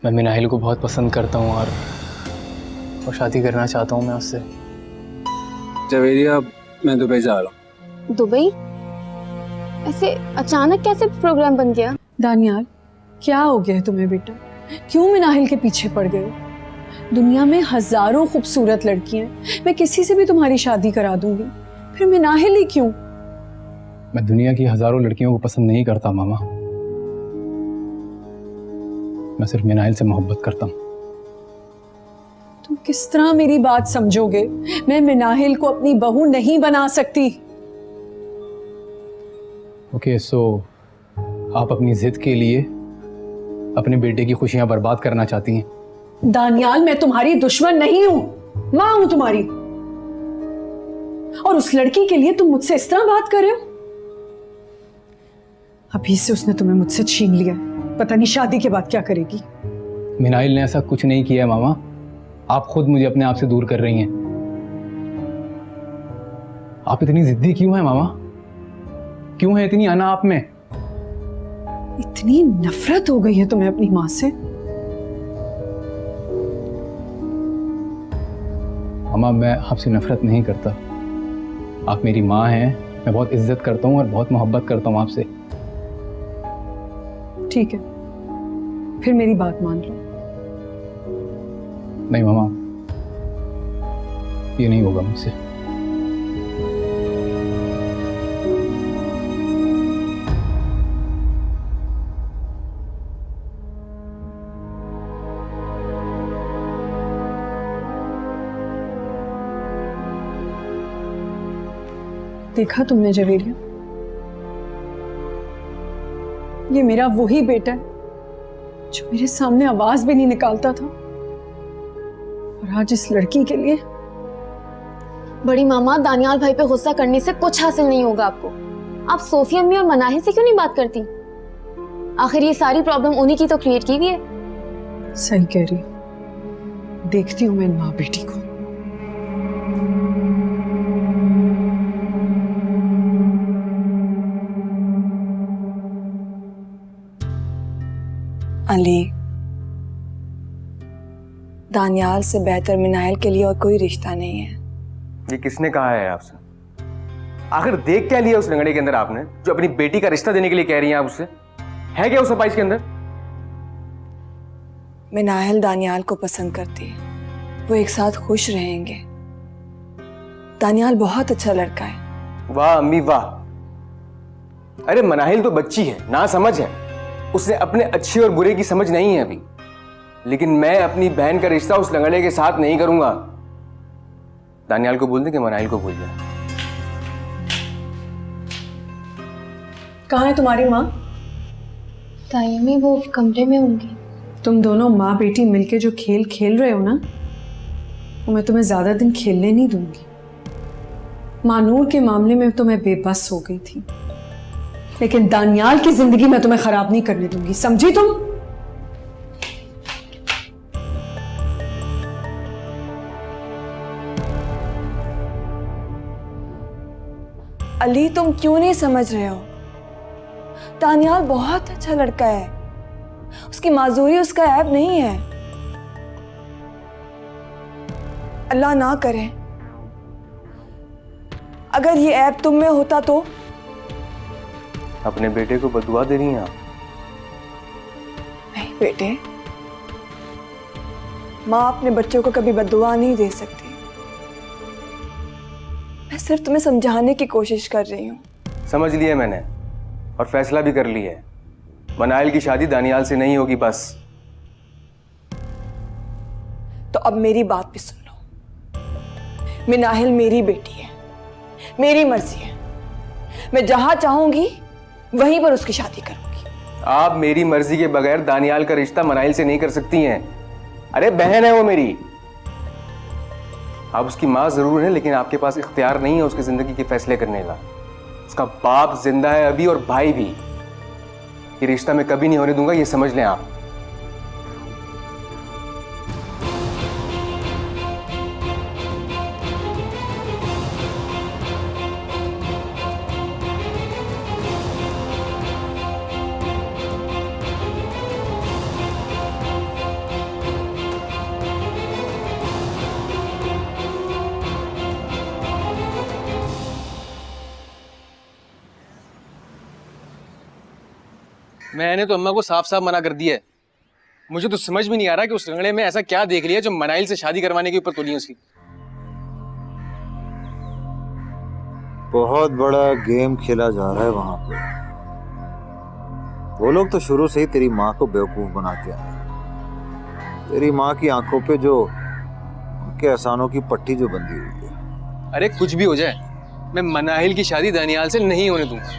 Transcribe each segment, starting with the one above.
मैं मिनाहिल को बहुत पसंद करता हूँ और शादी करना चाहता हूँ मैं उससे। जवेरिया, मैं दुबई जा रहा हूँ। दुबई? ऐसे अचानक कैसे प्रोग्राम बन गया? दानियाल, क्या हो गया है तुम्हें बेटा? क्यों मिनाहिल के पीछे पड़ गए हो? दुनिया में हजारों खूबसूरत लड़कियां हैं, मैं किसी से भी तुम्हारी शादी करा दूंगी, फिर मिनाहिल ही क्यों? मैं दुनिया की हजारों लड़कियों को पसंद नहीं करता मामा, मैं सिर्फ मिनाहिल से मोहब्बत करता हूँ। तुम किस तरह मेरी बात समझोगे? मैं मिनाहिल को अपनी बहू नहीं बना सकती। ओके, सो आप अपनी जिद के लिए अपने बेटे की खुशियां बर्बाद करना चाहती हैं? दानियाल, मैं तुम्हारी दुश्मन नहीं हूं, मां हूं तुम्हारी। और उस लड़की के लिए तुम मुझसे इस तरह बात कर रहे हो? अभी से उसने तुम्हें मुझसे छीन लिया, पता नहीं शादी के बाद क्या करेगी। मिनाहिल ने ऐसा कुछ नहीं किया है मामा, आप खुद मुझे अपने आप से दूर कर रही हैं। आप इतनी जिद्दी क्यों हैं मामा? क्यों है इतनी अना आप में? इतनी नफरत हो गई है तुम्हें अपनी मां से? मामा, मैं आपसे नफरत नहीं करता, आप मेरी माँ हैं, मैं बहुत इज्जत करता हूँ और बहुत मोहब्बत करता हूँ आपसे। ठीक है, फिर मेरी बात मान लो। नहीं मामा, ये नहीं होगा मुझसे। देखा तुमने जवेरिया, ये मेरा वही बेटा है जो मेरे सामने आवाज भी नहीं निकालता था, और आज इस लड़की के लिए। बड़ी मामा, दानियाल भाई पे गुस्सा करने से कुछ हासिल नहीं होगा आपको। आप सोफी अम्मी और मनाहिल से क्यों नहीं बात करती? आखिर ये सारी प्रॉब्लम उन्हीं की तो क्रिएट की हुई है। सही कह रही हो, देखती हूँ मैं इन माँ बेटी को। अली, दानियाल से बेहतर मिनाहिल के लिए और कोई रिश्ता नहीं है। ये किसने कहा है आपसे? आखिर देख क्या लिया उस लंगड़े के अंदर आपने, जो अपनी बेटी का रिश्ता देने के लिए कह रही हैं आप उससे? है क्या उस सफाई के अंदर? मिनाहिल दानियाल को पसंद करती है, वो एक साथ खुश रहेंगे। दानियाल बहुत अच्छा लड़का है। वाह अम्मी वाह। अरे मनाहिल तो बच्ची है, ना समझ है, उसने अपने अच्छे और बुरे की समझ नहीं है अभी। लेकिन मैं अपनी बहन का रिश्ता उस लंगड़े के साथ नहीं करूंगा। दानियाल को बोल दे कि मनाहिल को भूल जाए। कहाँ है तुम्हारी माँ? ताई अम्मी, वो कमरे में होंगी। तुम दोनों माँ बेटी मिलके जो खेल खेल रहे हो ना, वो मैं तुम्हें ज्यादा दिन खेलने नहीं दूंगी। मानूर के मामले में तो मैं बेबस हो गई थी, लेकिन दानियाल की जिंदगी मैं तुम्हें खराब नहीं करने दूंगी, समझी तुम? अली, तुम क्यों नहीं समझ रहे हो? दानियाल बहुत अच्छा लड़का है, उसकी माजूरी उसका ऐब नहीं है। अल्लाह ना करे अगर ये ऐब तुम में होता तो। अपने बेटे को बदुआ दे रही हैं आप? नहीं बेटे, माँ अपने बच्चों को कभी बददुआ नहीं दे सकती। मैं सिर्फ तुम्हें समझाने की कोशिश कर रही हूँ। समझ लिया मैंने, और फैसला भी कर लिया है। मनाहिल की शादी दानियाल से नहीं होगी बस। तो अब मेरी बात भी सुन लो। मिनाहिल मेरी बेटी है, मेरी मर्जी है। मैं जहां चाहूंगी वहीं पर उसकी शादी करूंगी। आप मेरी मर्जी के बगैर दानियाल का रिश्ता मनाहिल से नहीं कर सकती हैं। अरे बहन है वो मेरी। आप उसकी माँ जरूर हैं, लेकिन आपके पास इख्तियार नहीं है उसकी जिंदगी के फैसले करने का। उसका बाप जिंदा है अभी, और भाई भी। ये रिश्ता मैं कभी नहीं होने दूंगा, ये समझ लें आप। मैंने तो अम्मा को साफ साफ मना कर दिया है। मुझे तो समझ में नहीं आ रहा कि उस लंगड़े में ऐसा क्या देख लिया जो मनाइल से शादी करवाने के ऊपर तुली है उसकी। बहुत बड़ा गेम खेला जा रहा है वहां पे। वो लोग तो शुरू से ही तेरी माँ को बेवकूफ बनाते आए। तेरी माँ की आंखों पे जो उनके एहसानों की पट्टी जो बंधी हुई है। अरे कुछ भी हो जाए, मैं मनाहिल की शादी दानियाल से नहीं होने दूंगा।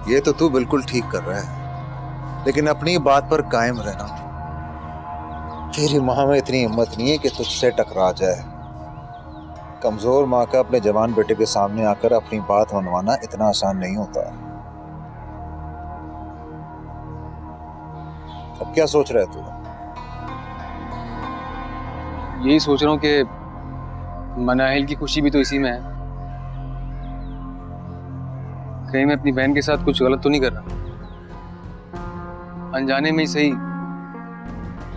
ये तो तू बिल्कुल ठीक कर रहा है, लेकिन अपनी बात पर कायम रहना। तेरी माँ में इतनी हिम्मत नहीं है कि तुझसे टकरा जाए। कमजोर माँ का अपने जवान बेटे के सामने आकर अपनी बात मनवाना इतना आसान नहीं होता। अब क्या सोच रहा है तू? यही सोच रहा हूँ कि मनाहिल की खुशी भी तो इसी में है। कहीं मैं अपनी बहन के साथ कुछ गलत तो नहीं कर रहा? अनजाने में ही सही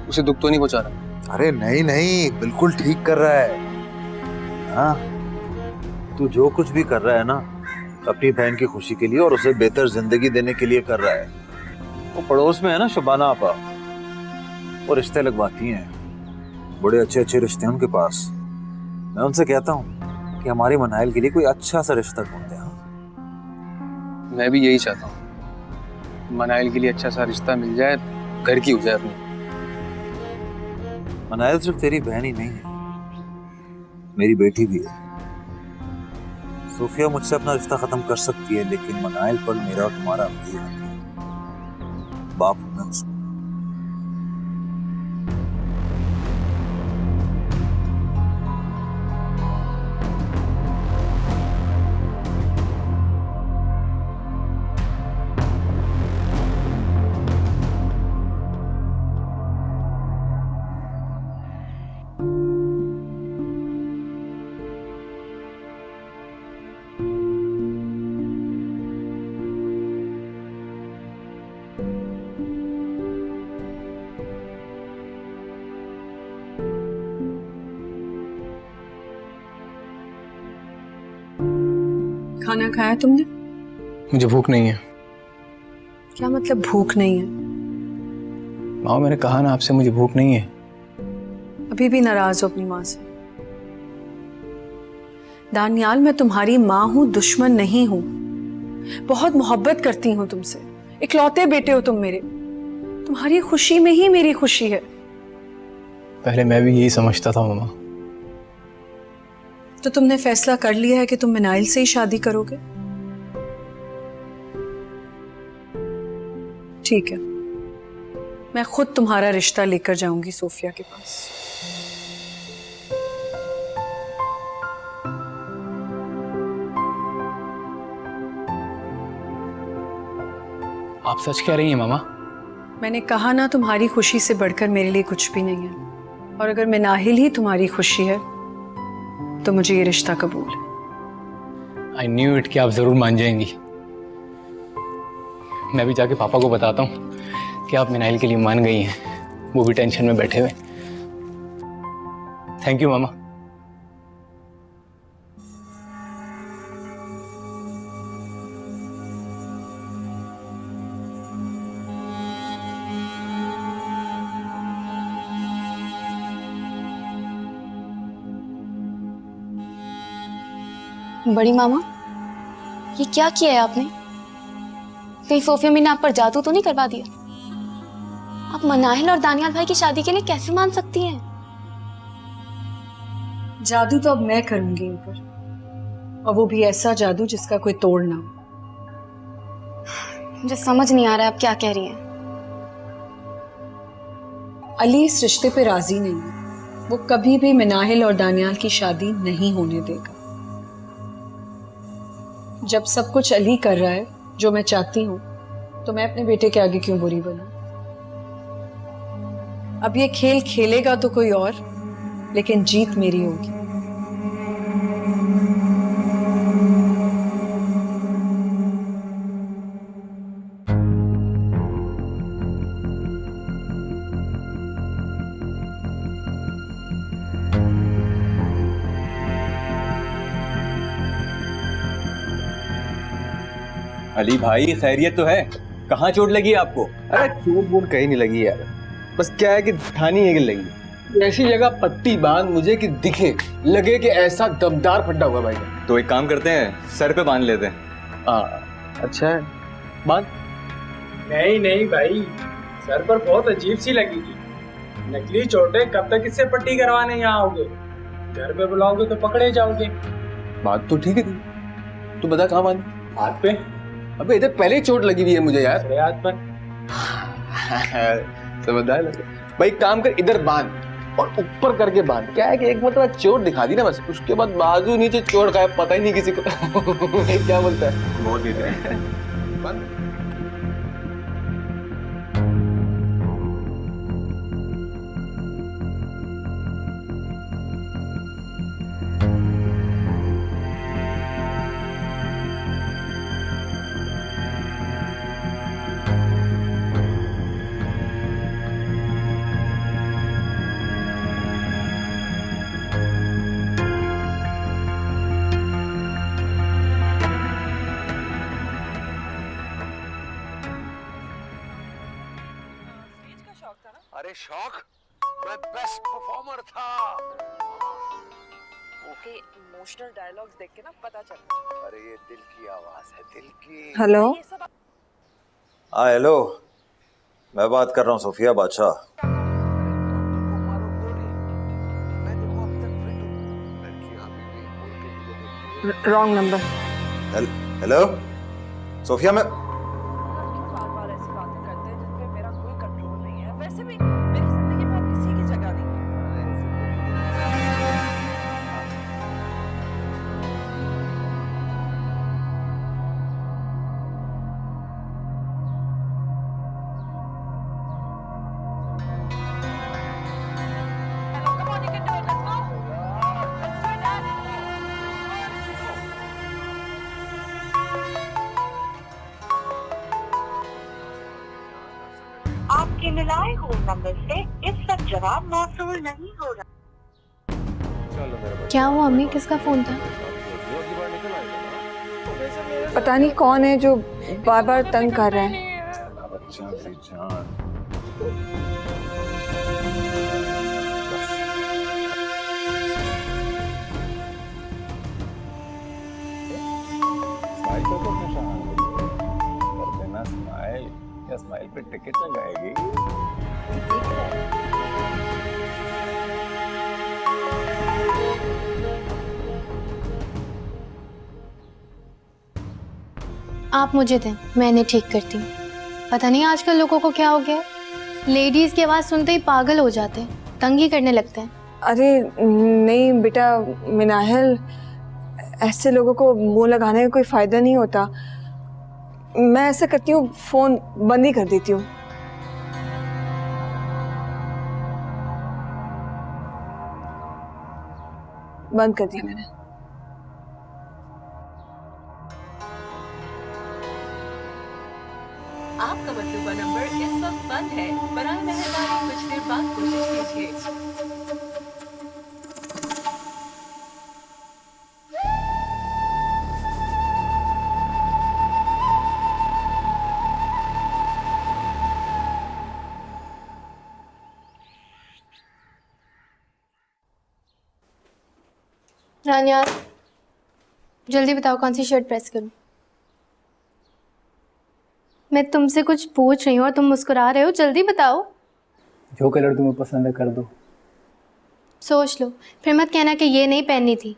उसे दुख तो नहीं पहुंचा रहा? अरे नहीं नहीं, बिल्कुल ठीक कर रहा है। हाँ, तू जो कुछ भी कर रहा है ना, अपनी बहन की खुशी के लिए और उसे बेहतर जिंदगी देने के लिए कर रहा है। वो पड़ोस में है ना शुबाना आपा, वो रिश्ते लगवाती हैं। बड़े अच्छे अच्छे रिश्ते हैं उनके पास। मैं उनसे कहता हूँ कि हमारी मनाइल के लिए कोई अच्छा सा रिश्ता ढूंढते हैं। मैं भी यही चाहता हूँ, मनाइल के लिए अच्छा सा रिश्ता मिल जाए, घर की हो जाए अपनी। मनाइल सिर्फ तेरी बहन ही नहीं है, मेरी बेटी भी है। सोफिया मुझसे अपना रिश्ता खत्म कर सकती है, लेकिन मनाइल पर मेरा और तुम्हारा भी हक है। बाप हूं मैं उसका। खाना खाया तुमने? मुझे भूख नहीं है। क्या मतलब भूख नहीं है? माँ मैंने कहा ना आपसे, मुझे भूख नहीं है। अभी भी नाराज हो अपनी माँ से? दानियाल, मैं तुम्हारी माँ हूं, दुश्मन नहीं हूं। बहुत मोहब्बत करती हूं तुमसे। इकलौते बेटे हो तुम मेरे। तुम्हारी खुशी में ही मेरी खुशी है। पहले मैं भी यही समझता था मामा। तो तुमने फैसला कर लिया है कि तुम मनाइल से ही शादी करोगे? ठीक है, मैं खुद तुम्हारा रिश्ता लेकर जाऊंगी सोफिया के पास। आप सच कह रही हैं मामा? मैंने कहा ना, तुम्हारी खुशी से बढ़कर मेरे लिए कुछ भी नहीं है। और अगर मनाहिल ही तुम्हारी खुशी है तो मुझे ये रिश्ता कबूल है। आई न्यू इट कि आप जरूर मान जाएंगी। मैं भी जाके पापा को बताता हूँ कि आप मनाइल के लिए मान गई हैं। वो भी टेंशन में बैठे हुए। थैंक यू मामा। बड़ी मामा, ये क्या किया है आपने? कहीं सोफिया मीना आप पर जादू तो नहीं करवा दिया? आप मनाहिल और दानियाल भाई की शादी के लिए कैसे मान सकती हैं? जादू तो अब मैं करूंगी इन पर, और वो भी ऐसा जादू जिसका कोई तोड़ ना हो। मुझे समझ नहीं आ रहा है आप क्या कह रही हैं। अली इस रिश्ते पे राजी नहीं है। वो कभी भी मनाहिल और दानियाल की शादी नहीं होने देगा। जब सब कुछ अली कर रहा है जो मैं चाहती हूं, तो मैं अपने बेटे के आगे क्यों बुरी बनूं? अब ये खेल खेलेगा तो कोई और, लेकिन जीत मेरी होगी। अली भाई, खैरियत तो है? कहाँ चोट लगी है आपको? अरे चोट वोट कहीं नहीं लगी यार, बस क्या है कि ठानी है कि लगी। ऐसी जगह पट्टी बांध मुझे कि दिखे, लगे कि ऐसा दमदार फड्डा हुआ भाई। तो एक काम करते हैं, सर पे बांध लेते हैं। अच्छा है, बांध। नहीं नहीं भाई, सर पर बहुत अजीब सी लगेगी। नकली चोटें कब तक इससे पट्टी करवाने यहाँ आओगे? घर पे बुलाओगे तो पकड़े जाओगे। बात तो ठीक है थी, तू बता कहाँ बांध? हाथ पे। अबे इधर पहले ही चोट लगी हुई है मुझे यार। मेरे हाथ पर। समझदार लगे भाई, काम कर इधर बांध और ऊपर करके बांध। क्या है कि एक मतलब चोट दिखा दी ना बस, उसके बाद बाजू नीचे चोट का पता ही नहीं किसी को। क्या बोलता है? बहुत ही बांध। अरे शौक, मैं बेस्ट परफॉर्मर था। ओके, इमोशनल डायलॉग्स देख के ना पता चलता। अरे ये दिल की आवाज है, दिल की। हेलो। हाँ हेलो, मैं बात कर रहा हूँ सोफिया बादशाह। Wrong number. हेलो सोफिया, मैं बार-बार ऐसी बातें करते हैं जिन पे मेरा कोई कंट्रोल नहीं है। वैसे भी मेरी जिंदगी में अब किसी की जगह नहीं है। Come on, you can do it. Let's go. Let's do it, Dad. आपके मिलाए हुए नंबर से इस वक्त जवाब मौसूल नहीं हो रहा। क्या हुआ अम्मी, किसका फोन था? पता नहीं कौन है जो बार बार तंग कर रहा है। स्माइल पे टिकट लगाएगी। आप मुझे दें, मैं इन्हें ठीक करती हूँ। पता नहीं आजकल लोगों को क्या हो गया है, लेडीज की आवाज़ सुनते ही पागल हो जाते हैं, तंग ही करने लगते हैं। अरे नहीं बेटा मिनाहिल, ऐसे लोगों को मुंह लगाने का कोई फायदा नहीं होता। मैं ऐसा करती हूँ, फोन बंद ही कर देती हूँ। बंद कर दिया मैंने। आपका मतलूबा नंबर इस वक्त बंद है। बराए मेहरबानी कुछ देर बाद कोशिश कीजिए। रानिया, जल्दी बताओ कौन सी शर्ट प्रेस करूं? मैं तुमसे कुछ पूछ रही हूँ और तुम मुस्कुरा रहे हो, जल्दी बताओ। जो कलर तुम्हें पसंद है कर दो। सोच लो, फिर मत कहना कि ये नहीं पहननी थी।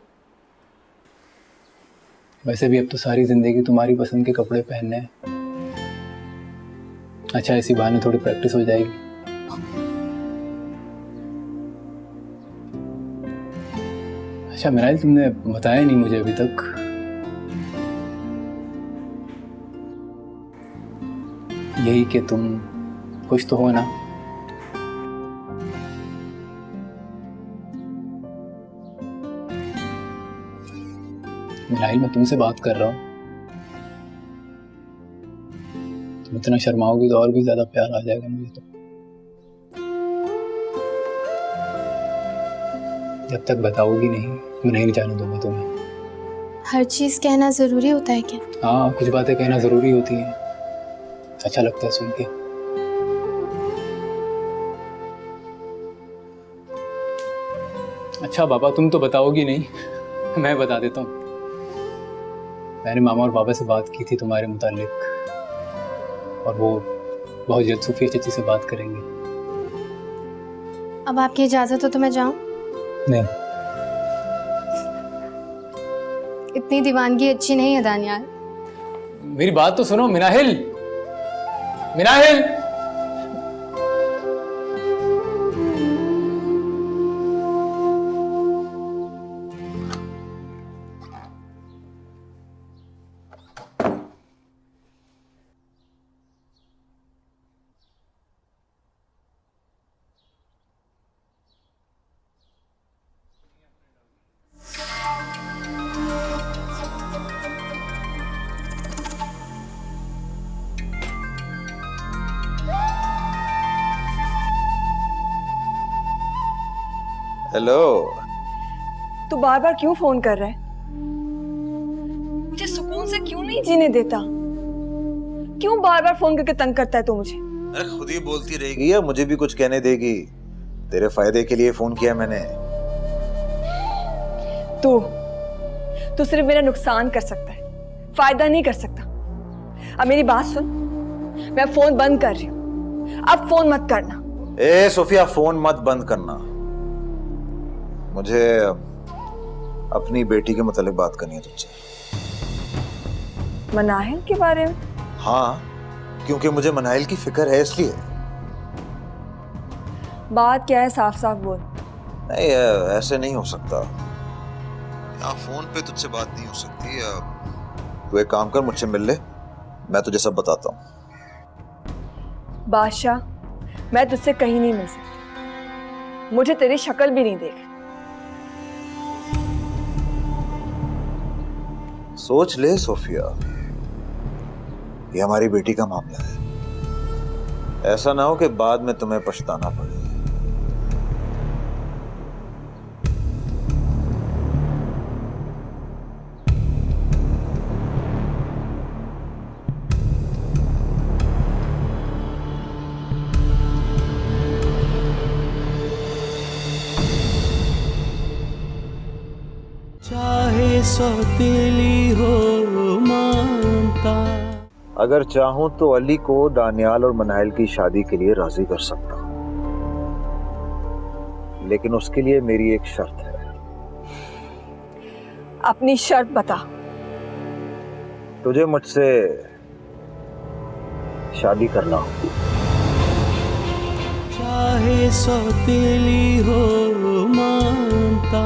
वैसे भी अब तो सारी जिंदगी तुम्हारी पसंद के कपड़े पहनने हैं। अच्छा, इसी बहाने थोड़ी प्रैक्टिस हो जाएगी। अच्छा मिनाइल, तुमने बताया नहीं मुझे अभी तक, यही कि तुम खुश तो हो ना? मिनाइल, मैं तुमसे बात कर रहा हूँ। तुम इतना शर्माओगी तो और भी ज्यादा प्यार आ जाएगा मुझे। तो जब तक बताओगी नहीं, मैं नहीं जाने दूंगा तुम्हें। हर चीज़ कहना ज़रूरी होता है क्या? हाँ, कुछ बातें कहना ज़रूरी होती हैं। अच्छा लगता है सुन के। अच्छा पापा, तुम तो बताओगी नहीं, मैं बता देता हूँ। मैंने मामा और पापा से बात की थी तुम्हारे मुतालिक, और वो बहुत जल्द सूफिया चाची से बात करेंगे। अब आपकी इजाजत हो तो मैं जाऊं? नहीं, इतनी दीवानगी अच्छी नहीं है दानियाल। मेरी बात तो सुनो मिनाहिल। मिनाहिल, हेलो। तू बार बार क्यों फोन कर रहा है? मुझे सुकून से क्यों नहीं जीने देता? क्यों बार बार फोन करके तंग करता है तू मुझे? अरे खुद ही बोलती रहेगी या मुझे भी कुछ कहने देगी? तेरे फायदे के लिए फोन किया मैंने। तू सिर्फ मेरा नुकसान कर सकता है, फायदा नहीं कर सकता। अब मेरी बात सुन, मैं फोन बंद कर रही हूं, अब फोन मत करना। ए सोफिया, फोन मत बंद करना। मुझे अपनी बेटी के मुतालिक बात करनी है तुझसे। मनाहिल के बारे में? हाँ, क्योंकि मुझे मनाहिल की फिक्र है, इसलिए। बात क्या है, साफ साफ बोल। नहीं, ऐसे नहीं हो सकता। यहाँ फोन पे तुझसे बात नहीं हो सकती। तू एक काम कर, मुझसे मिल ले, मैं तुझे सब बताता हूँ। बादशाह, मैं तुझसे कहीं नहीं मिल सकती। मुझे तेरी शक्ल भी नहीं देख। सोच ले सोफिया, ये हमारी बेटी का मामला है। ऐसा ना हो कि बाद में तुम्हें पछताना पड़े। चाहे सौतेली हो मानता। अगर चाहूं तो अली को दानियाल और मनाहिल की शादी के लिए राजी कर सकता हूं, लेकिन उसके लिए मेरी एक शर्त है। अपनी शर्त बता। तुझे मुझसे शादी करना होगी। चाहे सौतेली हो मानता।